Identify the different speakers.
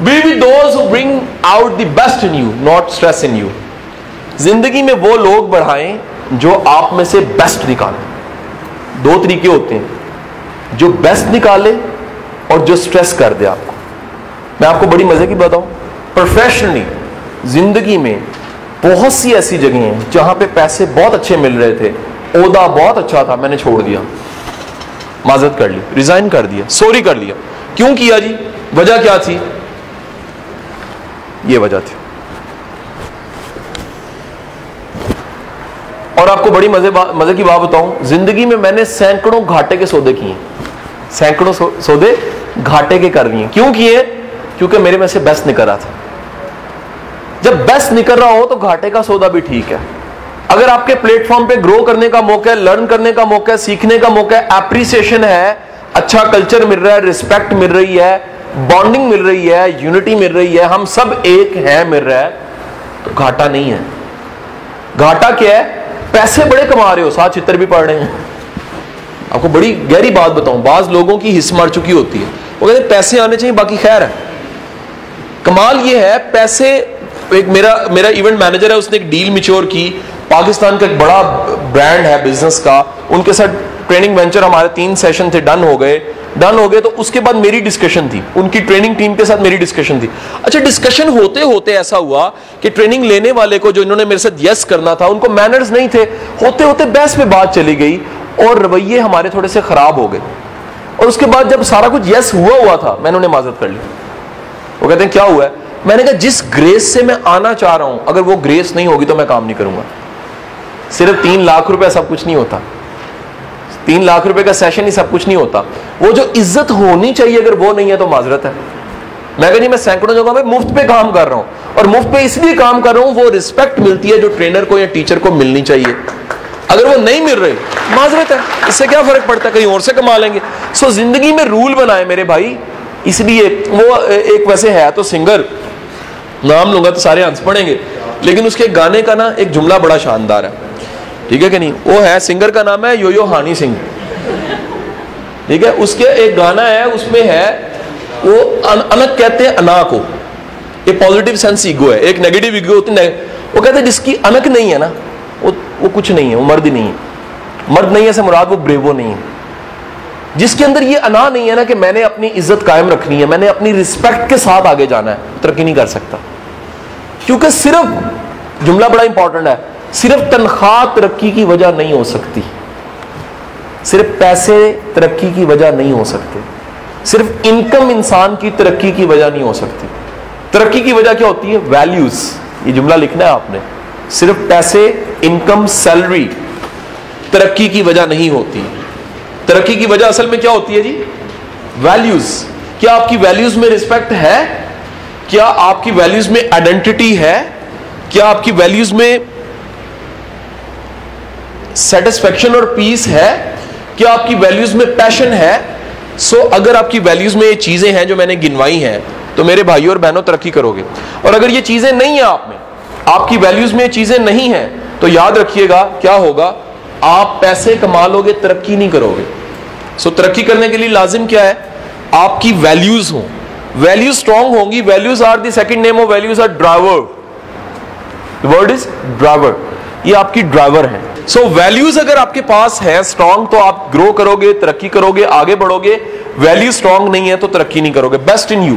Speaker 1: Be with those who bring out the best in you, not stress in you. जिंदगी में वो लोग बढ़ाएं जो आप में से बेस्ट निकालें। दो तरीके होते हैं, जो बेस्ट निकाले और जो स्ट्रेस कर दे आपको। मैं आपको बड़ी मजे की बताऊं, प्रोफेशनली जिंदगी में बहुत सी ऐसी जगह हैं जहां पे पैसे बहुत अच्छे मिल रहे थे, ओहदा बहुत अच्छा था, मैंने छोड़ दिया, माजरत कर ली, रिजाइन कर दिया, सॉरी कर लिया। क्यों किया जी? वजह क्या थी? ये वजह थी। और आपको बड़ी मजे की बात बताऊं, जिंदगी में मैंने सैकड़ों घाटे के सौदे किए, सैकड़ों सौदे घाटे के कर लिए। क्यों किए? क्योंकि मेरे में से बेस्ट निकल रहा था। जब बेस्ट निकल रहा हो तो घाटे का सौदा भी ठीक है। अगर आपके प्लेटफॉर्म पे ग्रो करने का मौका है, लर्न करने का मौका है, सीखने का मौका है, एप्रिसिएशन है, अच्छा कल्चर मिल रहा है, रिस्पेक्ट मिल रही है, बॉन्डिंग मिल रही है, यूनिटी मिल रही है, हम सब एक हैं मिल रहा है, तो घाटा नहीं है। घाटा क्या है? पैसे बड़े कमा रहे हो, साथ चित्र भी पड़ रहे हैं। आपको बड़ी गहरी बात बताऊं, बाज लोगों की हिस्स मर चुकी होती है, वो कहते हैं पैसे आने चाहिए, बाकी खैर है। कमाल ये है, पैसे, एक मेरा इवेंट मैनेजर है, उसने एक डील मिच्योर की, पाकिस्तान का एक बड़ा ब्रांड है बिजनेस का, उनके साथ ट्रेनिंग वेंचर, हमारे 3 सेशन थे, डन हो गए तो उसके बाद मेरी डिस्कशन थी, उनकी ट्रेनिंग टीम के साथ मेरी डिस्कशन थी। अच्छा, डिस्कशन होते होते ऐसा हुआ कि ट्रेनिंग लेने वाले को, जो इन्होंने मेरे साथ यस करना था, उनको मैनर्स नहीं थे, होते होते बहस में बात चली गई और रवैये हमारे थोड़े से खराब हो गए। और उसके बाद जब सारा कुछ यस हुआ था, मैंने उन्हें माजरत कर ली। वो कहते हैं क्या हुआ है? मैंने कहा जिस ग्रेस से मैं आना चाह रहा हूं, अगर वो ग्रेस नहीं होगी तो मैं काम नहीं करूंगा। सिर्फ 3 लाख रुपए सब कुछ नहीं होता, 3 लाख रुपए का सेशन ही सब कुछ नहीं होता। वो जो इज्जत होनी चाहिए, अगर वो नहीं है तो माजरत है। मैं कह नहीं, मैं सैकड़ों जगहों पे मुफ्त पे काम कर रहा हूं, और मुफ्त पे इसलिए काम कर रहा हूं, वो रिस्पेक्ट मिलती है जो ट्रेनर को या टीचर को मिलनी चाहिए। अगर वो नहीं मिल रही, माजरत है, इससे क्या फर्क पड़ता है, कहीं और से कमा लेंगे। सो जिंदगी में रूल बनाए मेरे भाई। इसलिए वो एक वैसे है तो सिंगर, नाम लूंगा तो सारे हंस पड़ेंगे, लेकिन उसके गाने का ना एक जुमला बड़ा शानदार है, ठीक है कि नहीं? वो है, सिंगर का नाम है यो हानी सिंह, ठीक है? उसके एक गाना है, उसमें है वो अनक कहते हैं अना को, एक पॉजिटिव सेंस ईगो है, एक नेगेटिव ईगो होती है। वो कहते हैं जिसकी अनक नहीं है ना, वो कुछ नहीं है, वो मर्द ही नहीं है। मर्द नहीं है से मुराद वो ब्रेवो नहीं है। जिसके अंदर ये अना नहीं है ना कि मैंने अपनी इज्जत कायम रखनी है, मैंने अपनी रिस्पेक्ट के साथ आगे जाना है, तरक्की नहीं कर सकता। क्योंकि सिर्फ, जुमला बड़ा इंपॉर्टेंट है, सिर्फ तनख्वाह तरक्की की वजह नहीं हो सकती, सिर्फ पैसे तरक्की की वजह नहीं हो सकते, सिर्फ इनकम इंसान की तरक्की की वजह नहीं हो सकती। तरक्की की वजह क्या होती है? वैल्यूज। ये जुमला लिखना है आपने। सिर्फ पैसे, इनकम, सैलरी तरक्की की वजह नहीं होती। तरक्की की वजह असल में क्या होती है जी? वैल्यूज। क्या आपकी वैल्यूज में रिस्पेक्ट है? क्या आपकी वैल्यूज में आइडेंटिटी है? क्या आपकी वैल्यूज में सेटिस्फेक्शन और पीस है? क्या आपकी वैल्यूज में पैशन है? अगर आपकी वैल्यूज में ये चीजें हैं जो मैंने गिनवाई हैं, तो मेरे भाइयों और बहनों तरक्की करोगे। और अगर ये चीजें नहीं है आप में, आपकी वैल्यूज में ये चीजें नहीं है, तो याद रखिएगा क्या होगा, आप पैसे कमा लोगे, तरक्की नहीं करोगे। तरक्की करने के लिए लाजिम क्या है? आपकी वैल्यूज हो, वैल्यूज स्ट्रांग होंगी। Values are the second name of values are driver. The word is driver, ये आपकी ड्राइवर है। वैल्यूज अगर आपके पास है स्ट्रांग, तो आप ग्रो करोगे, तरक्की करोगे, आगे बढ़ोगे। वैल्यू स्ट्रांग नहीं है तो तरक्की नहीं करोगे। Best in you.